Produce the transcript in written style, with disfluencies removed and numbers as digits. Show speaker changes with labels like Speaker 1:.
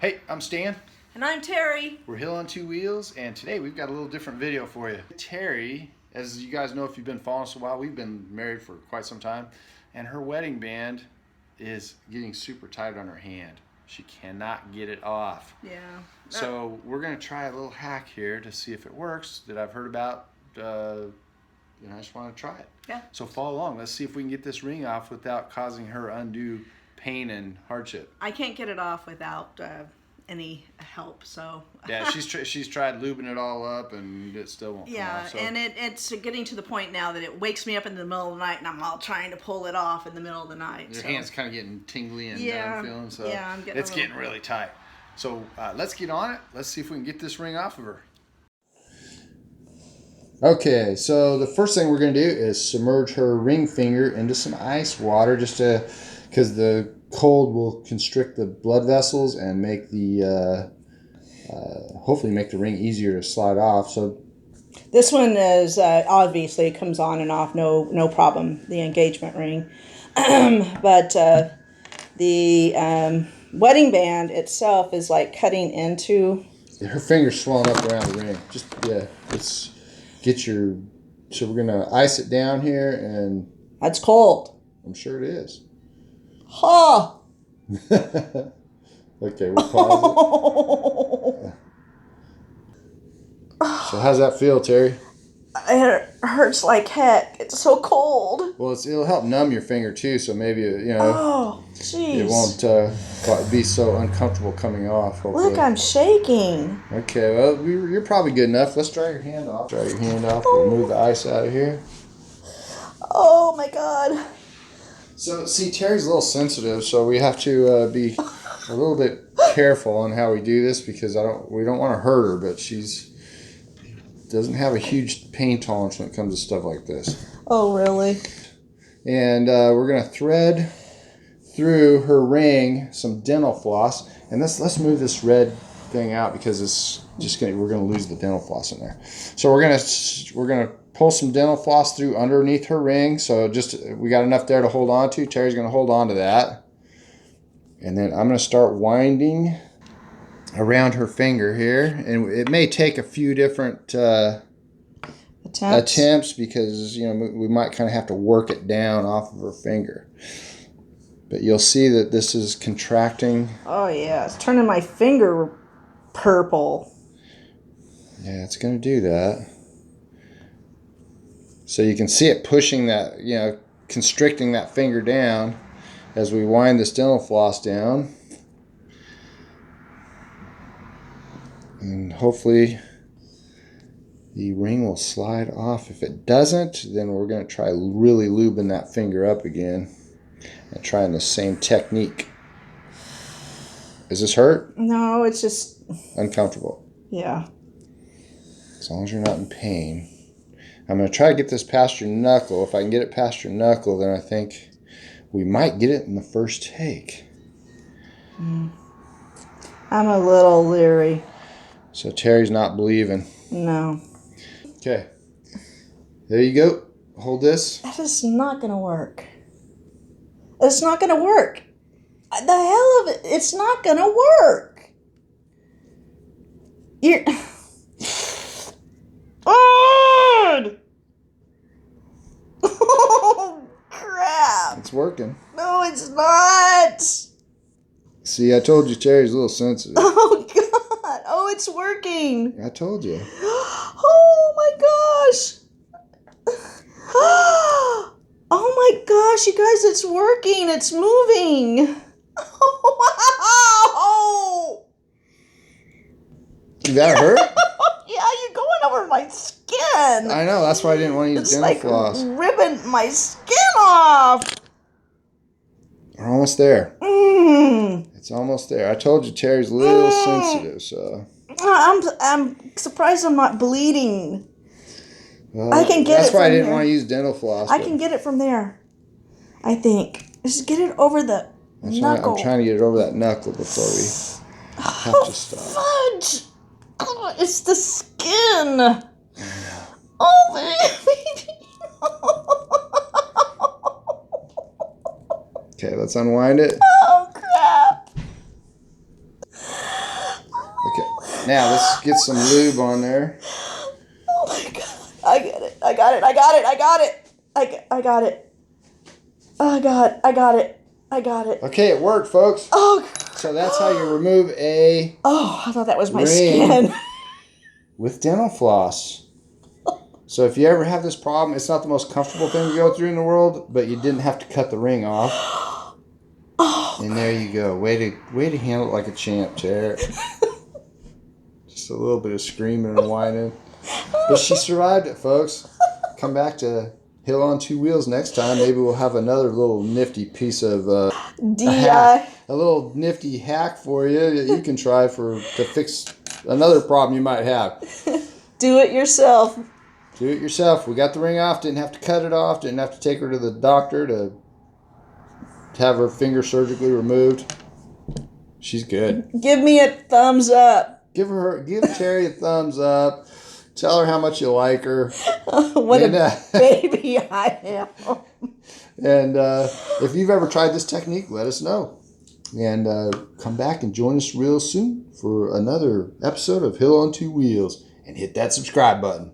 Speaker 1: Hey, I'm Stan.
Speaker 2: And I'm Terry.
Speaker 1: We're Hill on Two Wheels, and today we've got a little different video for you. Terry, as you guys know if you've been following us a while, we've been married for quite some time, and her wedding band is getting super tight on her hand. She cannot get it off.
Speaker 2: Yeah.
Speaker 1: So we're going to try a little hack here to see if it works that I've heard about. I just want to try it.
Speaker 2: Yeah.
Speaker 1: So follow along. Let's see if we can get this ring off without causing her undue pain and hardship.
Speaker 2: I can't get it off without any help, so.
Speaker 1: Yeah, she's tried lubing it all up and it still won't come off. So.
Speaker 2: And it's getting to the point now that it wakes me up in the middle of the night and I'm all trying to pull it off in the middle of the night.
Speaker 1: Your hand's kind of getting tingly and feeling, so
Speaker 2: yeah, I'm getting
Speaker 1: it's getting really tight. So let's get on it. Let's see if we can get this ring off of her. Okay, so the first thing we're going to do is submerge her ring finger into some ice water because the cold will constrict the blood vessels and make the hopefully make the ring easier to slide off. So
Speaker 2: this one is obviously it comes on and off, no problem, the engagement ring. But the wedding band itself is like cutting into.
Speaker 1: Her finger's swelling up around the ring. So we're gonna ice it down here, and
Speaker 2: That's cold.
Speaker 1: I'm sure it is.
Speaker 2: Huh.
Speaker 1: Okay, we'll pause it. So how's that feel, Terry?
Speaker 2: It hurts like heck. It's so cold.
Speaker 1: Well, it'll help numb your finger too, so maybe
Speaker 2: Oh, jeez.
Speaker 1: it won't be so uncomfortable coming off. Hopefully.
Speaker 2: Look, I'm shaking.
Speaker 1: Okay, well, you're probably good enough. Let's dry your hand off. We'll move the ice out of here.
Speaker 2: Oh my God.
Speaker 1: So, see, Terry's a little sensitive, so we have to be a little bit careful on how we do this because we don't want to hurt her, but she's doesn't have a huge pain tolerance when it comes to stuff like this.
Speaker 2: Oh, really?
Speaker 1: And we're gonna thread through her ring some dental floss, and let's move this red thing out because we're gonna lose the dental floss in there. So we're gonna pull some dental floss through underneath her ring. So we got enough there to hold on to. Terry's gonna hold on to that, and then I'm gonna start winding around her finger here, and it may take a few different attempts because we might kind of have to work it down off of her finger. But you'll see that this is contracting.
Speaker 2: Oh yeah, it's turning my finger purple.
Speaker 1: Yeah, it's going to do that. So you can see it pushing that, constricting that finger down as we wind this dental floss down. And hopefully the ring will slide off. If it doesn't, then we're going to try really lubing that finger up again and trying the same technique. Is this hurt?
Speaker 2: No, it's just
Speaker 1: uncomfortable.
Speaker 2: Yeah.
Speaker 1: As long as you're not in pain. I'm going to try to get this past your knuckle. If I can get it past your knuckle, then I think we might get it in the first take.
Speaker 2: I'm a little leery.
Speaker 1: So Terry's not believing.
Speaker 2: No.
Speaker 1: Okay. There you go. Hold this.
Speaker 2: That is not going to work. It's not going to work. The hell of it. It's not going to work. You're... God! Oh, crap.
Speaker 1: It's working.
Speaker 2: No, it's not.
Speaker 1: See, I told you Terry's a little sensitive.
Speaker 2: Oh, God. Oh, it's working.
Speaker 1: I told you.
Speaker 2: Oh, my gosh. Oh, my gosh, you guys, it's working. It's moving. Oh, wow.
Speaker 1: Did that hurt?
Speaker 2: Yeah, you're going over my skin.
Speaker 1: I know. That's why I didn't want to use dental floss.
Speaker 2: It's like ripping my skin off.
Speaker 1: We're almost there. It's almost there. I told you Terry's a little sensitive, so.
Speaker 2: I'm surprised I'm not bleeding.
Speaker 1: Well,
Speaker 2: I can get it.
Speaker 1: That's why I didn't
Speaker 2: there.
Speaker 1: want to use dental floss.
Speaker 2: I can get it from there. I think. Just get it over the knuckle.
Speaker 1: I'm trying to get it over that knuckle before we have to stop.
Speaker 2: Fudge! Oh, it's the skin. Oh, baby.
Speaker 1: Okay, let's unwind it.
Speaker 2: Oh, crap.
Speaker 1: Now let's get some lube on there.
Speaker 2: Oh my god. I get it. I got it. I got it. I got it. I got it. Oh god. I got it. I got it.
Speaker 1: Okay, it worked, folks.
Speaker 2: Oh.
Speaker 1: So that's how you remove a
Speaker 2: Oh, I thought that was my
Speaker 1: ring
Speaker 2: skin.
Speaker 1: with dental floss. So if you ever have this problem, it's not the most comfortable thing to go through in the world, but you didn't have to cut the ring off.
Speaker 2: Oh.
Speaker 1: And there you go. Way to handle it like a champ, Chair. Just a little bit of screaming and whining. But she survived it, folks. Come back to Hill on Two Wheels next time. Maybe we'll have another little nifty piece of
Speaker 2: DI.
Speaker 1: a little nifty hack for you that you can try to fix another problem you might have.
Speaker 2: Do it yourself.
Speaker 1: Do it yourself. We got the ring off. Didn't have to cut it off. Didn't have to take her to the doctor to have her finger surgically removed. She's good.
Speaker 2: Give me a thumbs up.
Speaker 1: Give Terry a thumbs up. Tell her how much you like her.
Speaker 2: What a baby I am.
Speaker 1: And if you've ever tried this technique, let us know. And come back and join us real soon for another episode of Hill on Two Wheels. And hit that subscribe button.